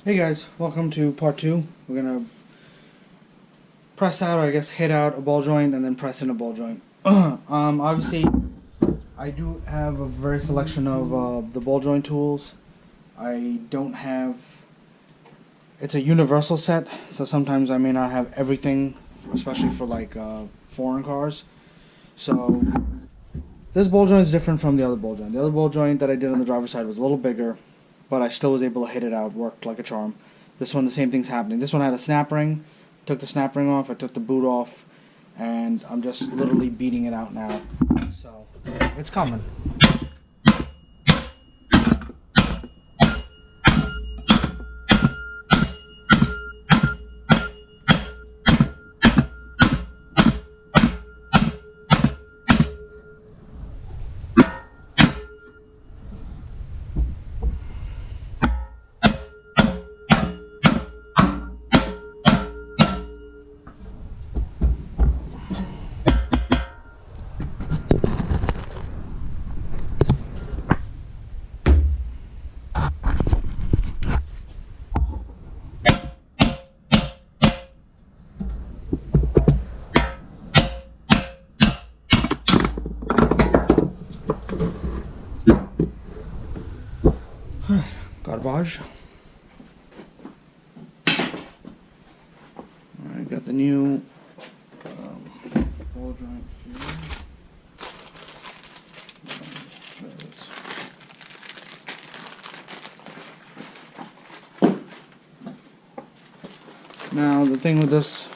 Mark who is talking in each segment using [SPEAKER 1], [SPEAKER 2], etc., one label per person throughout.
[SPEAKER 1] Hey guys, welcome to part 2. We're gonna press out, or I guess hit out a ball joint and then press in a ball joint. Obviously, I do have a very selection of the ball joint tools. I don't have, it's a universal set, so sometimes I may not have everything, especially for like foreign cars. So this ball joint is different from the other ball joint. The other ball joint that I did on the driver's side was a little bigger, but I still was able to hit it out, worked like a charm. This one, the same thing's happening. This one had a snap ring, took the snap ring off, I took the boot off, and I'm just literally beating it out now. So, it's coming. Garbage. Alright, got the new ball joint here. Now the thing with this,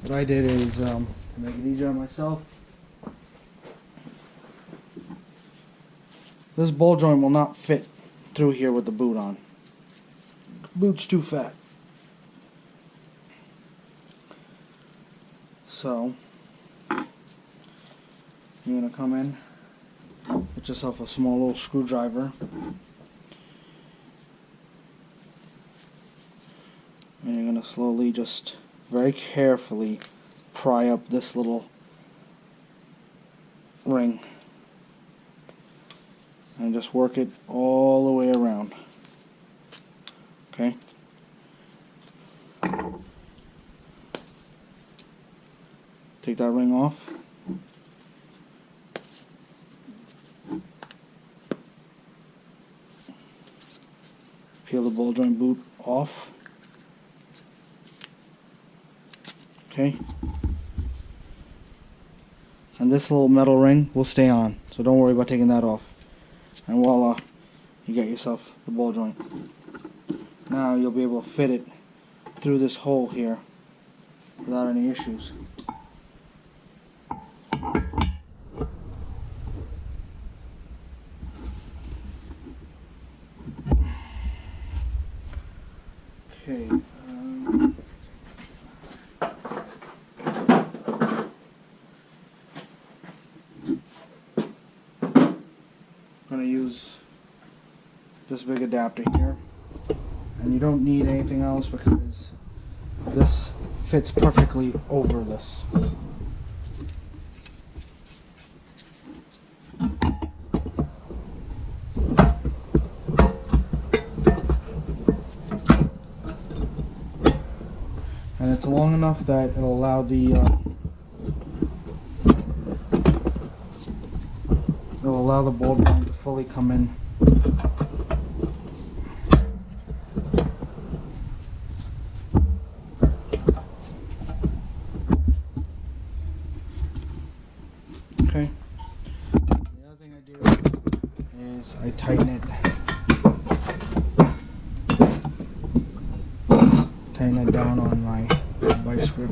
[SPEAKER 1] what I did is to make it easier on myself, this ball joint will not fit through here with the boot on. Boot's too fat. So you're going to come in, get yourself a small little screwdriver, and you're going to slowly, just very carefully pry up this little ring and just work it all the way around. Okay? Take that ring off. Peel the ball joint boot off. Okay? And this little metal ring will stay on, so don't worry about taking that off. And voila, you get yourself the ball joint. Now you'll be able to fit it through this hole here without any issues. Okay. I'm going to use this big adapter here, and you don't need anything else because this fits perfectly over this. And it's long enough that it'll allow the ball joint to fully come in. Okay. The other thing I do is I tighten it. Tighten it down on my vice grip.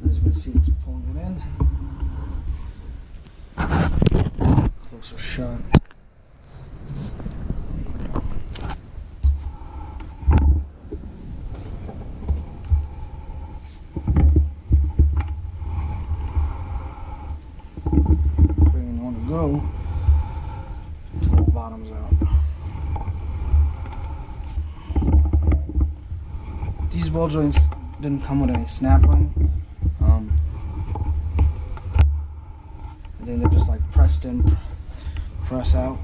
[SPEAKER 1] As you can see, it's pulling it in. Closer shot. There you go. go until the bottom's out. These ball joints didn't come with any snap-on. I think they're just like pressed in, press out.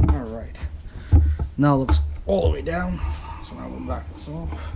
[SPEAKER 1] Alright, now it looks all the way down, so now we'll back this off.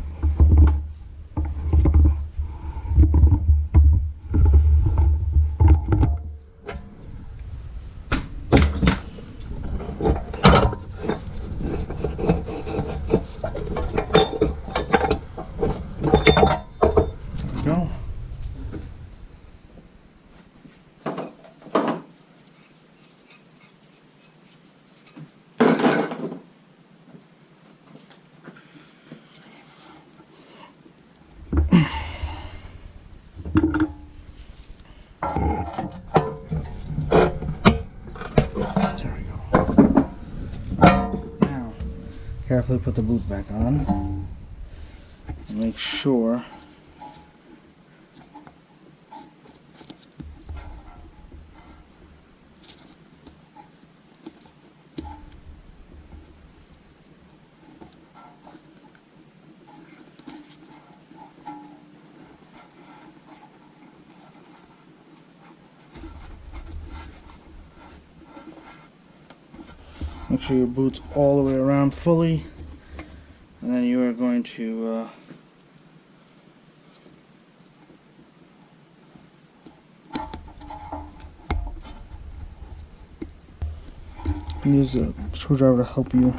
[SPEAKER 1] There we go. Now, carefully put the boot back on and make sure your boot's all the way around fully, and then you are going to use a screwdriver to help you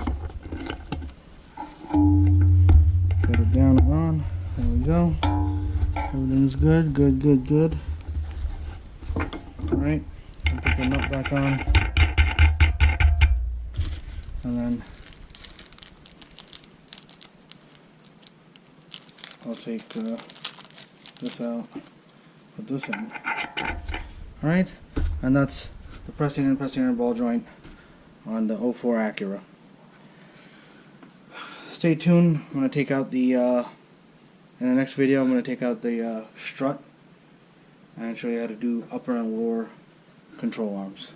[SPEAKER 1] get it down and on. There we go. Everything's good, good. Alright, put the nut back on. And then I'll take this out, put this in. Alright, and that's the pressing and ball joint on the 04 Acura. Stay tuned. I'm going to take out the, in the next video I'm going to take out the strut and show you how to do upper and lower control arms.